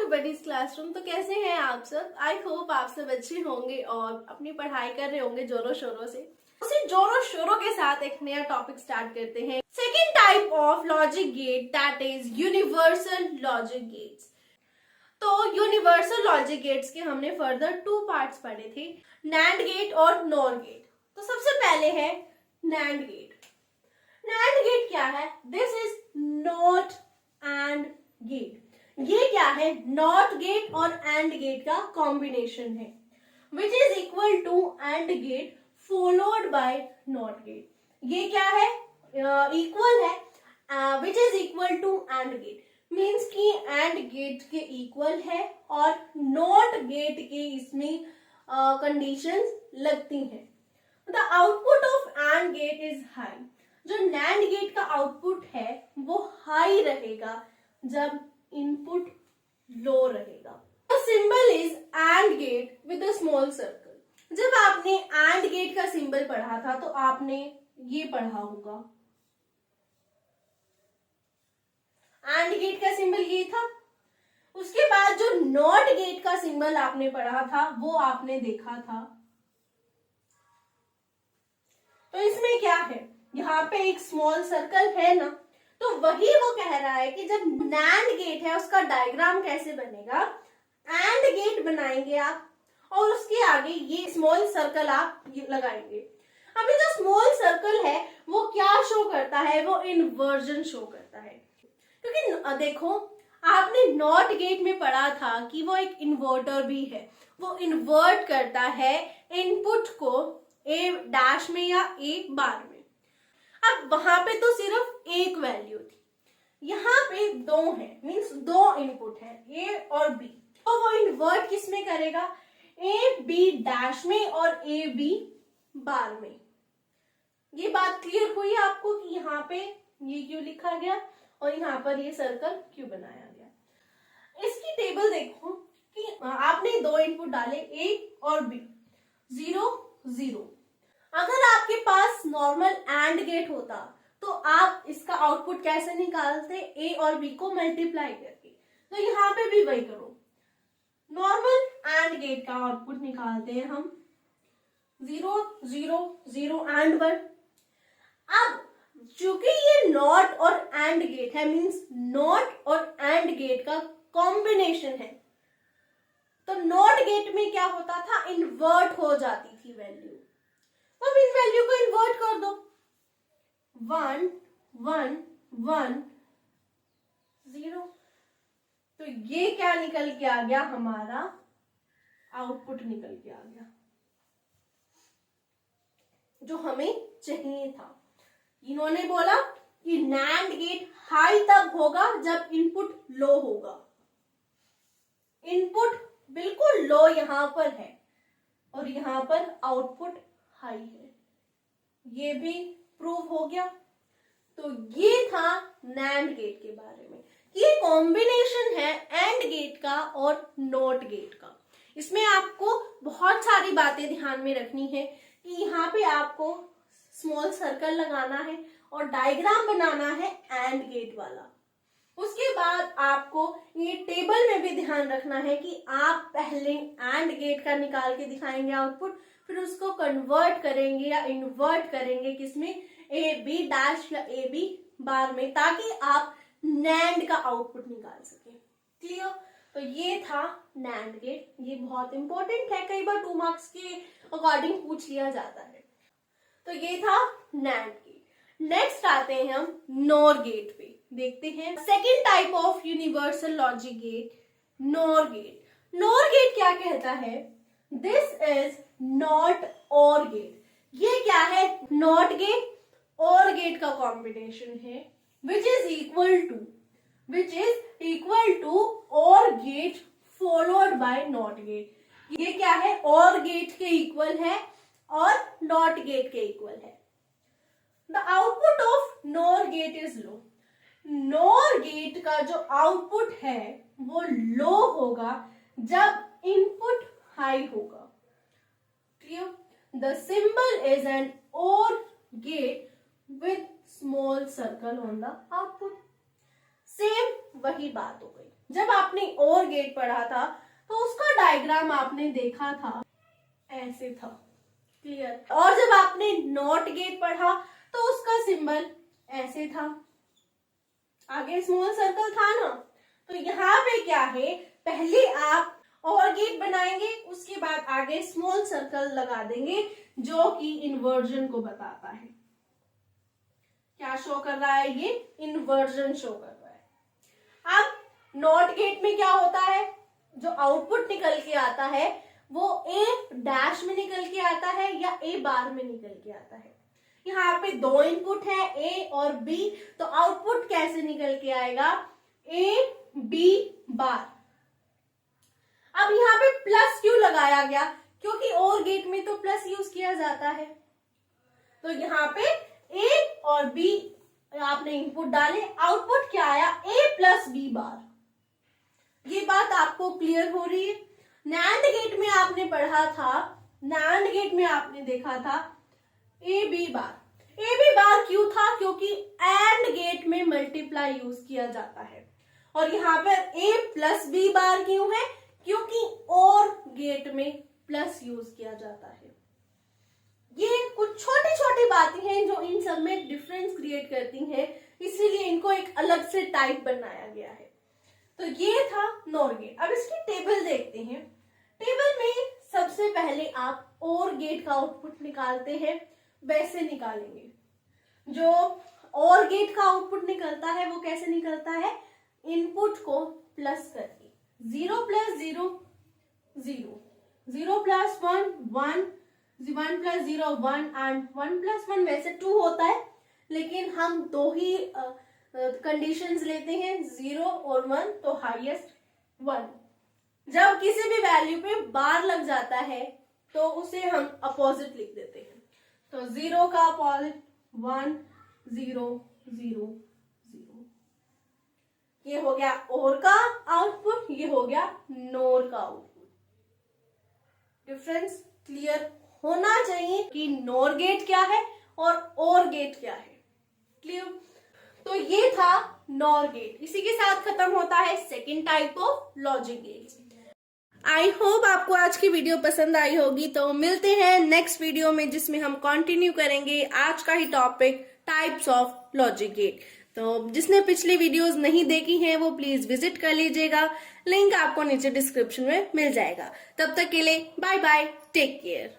To buddies classroom. तो कैसे हैं आप सब? आई होप आप सब अच्छे होंगे और अपनी पढ़ाई कर रहे होंगे जोरों शोरों से। उसी जोरों शोरों के साथ एक नया टॉपिक स्टार्ट करते हैं। Second type of logic gate, that is universal logic gates. तो यूनिवर्सल लॉजिक गेट्स के हमने फर्दर 2 पार्ट्स पढ़े थे, नैंड गेट और नॉर गेट। तो सबसे पहले है नैंड गेट। नैंड गेट क्या है? This is not and gate. ये क्या है? नॉट गेट और एंड गेट का कॉम्बिनेशन है, which is equal to and gate followed by not gate. ये क्या है? इक्वल है, which is equal to and gate, means कि एंड गेट के इक्वल है और नॉट गेट के इसमें कंडीशंस लगती हैं। The output of and gate is high. जो नैंड गेट का आउटपुट है वो हाई रहेगा जब इनपुट लो रहेगा। The symbol is and gate with a small circle. जब आपने एंड गेट का सिंबल पढ़ा था तो आपने ये पढ़ा होगा, एंड गेट का सिंबल ये था। उसके बाद जो नॉट गेट का सिंबल आपने पढ़ा था वो आपने देखा था। तो इसमें क्या है? यहाँ पे एक स्मॉल सर्कल है ना, तो वही वो कह रहा है कि जब नैंड गेट है उसका डायग्राम कैसे बनेगा। एंड गेट बनाएंगे आप और उसके आगे ये स्मॉल सर्कल आप लगाएंगे। अभी जो स्मॉल सर्कल है वो क्या शो करता है? वो इन्वर्जन शो करता है। क्योंकि देखो, आपने नॉट गेट में पढ़ा था कि वो एक इन्वर्टर भी है। वो इन्वर्ट करता है इनपुट को ए डैश में या ए बार में। अब वहां पे तो सिर्फ एक वैल्यू थी, यहाँ पे 2 है, मीन्स 2 इनपुट है, ए और बी। तो वो इन्वर्ट किस में करेगा? ए बी डैश में और ए बी बार में। ये बात क्लियर हुई आपको कि यहाँ पे ये क्यों लिखा गया और यहाँ पर ये सर्कल क्यों बनाया गया। इसकी टेबल देखो कि आपने 2 इनपुट डाले, ए और बी, 0 0। अगर आपके पास नॉर्मल एंड गेट होता तो आप इसका आउटपुट कैसे निकालते? ए और बी को मल्टीप्लाई करके। तो यहाँ पे भी वही करो, नॉर्मल एंड गेट का आउटपुट निकालते हैं हम, 0 0 0 एंड 1। अब चूंकि ये नॉट और एंड गेट है, मींस नॉट और एंड गेट का कॉम्बिनेशन है, तो नॉट गेट में क्या होता था? इन्वर्ट हो जाती थी वैल्यू। अब इस वैल्यू को इन्वर्ट कर दो, 1 1 1 0। तो ये क्या निकल के आ गया? हमारा आउटपुट निकल के आ गया जो हमें चाहिए था। इन्होंने बोला कि नैंड गेट हाई तब होगा जब इनपुट लो होगा। इनपुट बिल्कुल लो यहां पर है और यहां पर आउटपुट हाई है। ये भी प्रूव हो गया। तो ये था नैंड गेट के बारे में। ये कॉम्बिनेशन है एंड गेट का और नॉट गेट का। इसमें आपको बहुत सारी बातें ध्यान में रखनी है कि यहाँ पे आपको स्मॉल सर्कल लगाना है और डायग्राम बनाना है एंड गेट वाला। उसके बाद आपको ये टेबल में भी ध्यान रखना है कि आप पहले एंड गेट का निकाल के दिखाएंगे आउटपुट, फिर उसको कन्वर्ट करेंगे या इन्वर्ट करेंगे किसमें? ए बी डैश या ए बी बार में, ताकि आप नैंड का आउटपुट निकाल सके। क्लियर? तो ये था नैंड गेट। ये बहुत इंपॉर्टेंट है, कई बार 2 मार्क्स के अकॉर्डिंग पूछ लिया जाता है। तो ये था नैंड गेट। नेक्स्ट आते हैं हम नॉर गेट पे। देखते हैं second type of universal logic gate, nor gate. Nor gate क्या कहता है? This is not or gate. ये क्या है? नॉट गेट और गेट का कॉम्बिनेशन है, which is equal to or gate followed by not gate. ये क्या है? और गेट के इक्वल है और नॉट गेट के इक्वल है। The output of nor gate is low. Nor gate का जो आउटपुट है वो लो होगा जब इनपुट हाई होगा। Clear? The symbol is an or gate with small circle on the output. Same वही बात हो गई। जब आपने और गेट पढ़ा था तो उसका डायग्राम आपने देखा था, ऐसे था, क्लियर। और जब आपने नॉट गेट पढ़ा तो उसका सिंबल ऐसे था, आगे स्मॉल सर्कल था ना। तो यहाँ पे क्या है, पहले आप और गेट बनाएंगे, उसके बाद आगे स्मॉल सर्कल लगा देंगे जो कि इन्वर्जन को बताता है। क्या शो कर रहा है, ये इन्वर्जन शो कर रहा है। अब नॉट गेट में क्या होता है, जो आउटपुट निकल के आता है वो ए डैश में निकल के आता है या ए बार में निकल के आता है। यहाँ पे दो इनपुट है, ए और बी, तो आउटपुट कैसे निकल के आएगा, ए बी बार। अब यहाँ पे प्लस क्यों लगाया गया, क्योंकि और गेट में तो प्लस यूज किया जाता है। तो यहाँ पे ए और बी आपने इनपुट डाले, आउटपुट क्या आया, ए प्लस बी बार। ये बात आपको क्लियर हो रही है। नैंड गेट में आपने पढ़ा था, नैंड गेट में आपने देखा था A B bar. A B bar क्यों था, क्योंकि एंड गेट में मल्टीप्लाई यूज किया जाता है। और यहाँ पर ए प्लस बी बार क्यों है, क्योंकि और गेट में प्लस यूज किया जाता है। ये कुछ छोटी छोटी बातें हैं जो इन सब में डिफरेंस क्रिएट करती हैं, इसीलिए इनको एक अलग से टाइप बनाया गया है। तो ये था नॉर गेट। अब इसकी टेबल देखते हैं। टेबल में सबसे पहले आप और गेट का आउटपुट निकालते हैं, वैसे निकालेंगे। जो और गेट का आउटपुट निकलता है वो कैसे निकलता है, इनपुट को प्लस करके, 0 plus 0 0, 0 plus 1 1, 1 plus 0 1 and 1 plus 1 वैसे 2 होता है, लेकिन हम दो ही कंडीशंस लेते हैं, 0 और 1, तो हाईएस्ट 1। जब किसी भी वैल्यू पे बार लग जाता है तो उसे हम अपोजिट लिख देते हैं। तो 0 का अपोजिट 1 0 0 0। ये हो गया और का आउटपुट, ये हो गया नोर का आउटपुट। डिफरेंस क्लियर होना चाहिए कि नोर गेट क्या है और गेट क्या है, क्लियर। तो ये था नॉर गेट। इसी के साथ खत्म होता है second type of logic gate. I hope आपको आज की वीडियो पसंद आई होगी। तो मिलते हैं नेक्स्ट वीडियो में, जिसमें हम कंटिन्यू करेंगे आज का ही topic, types of logic gate. तो जिसने पिछली वीडियोस नहीं देखी हैं वो प्लीज विजिट कर लीजिएगा, लिंक आपको नीचे डिस्क्रिप्शन में मिल जाएगा। तब तक के लिए बाय बाय, टेक केयर।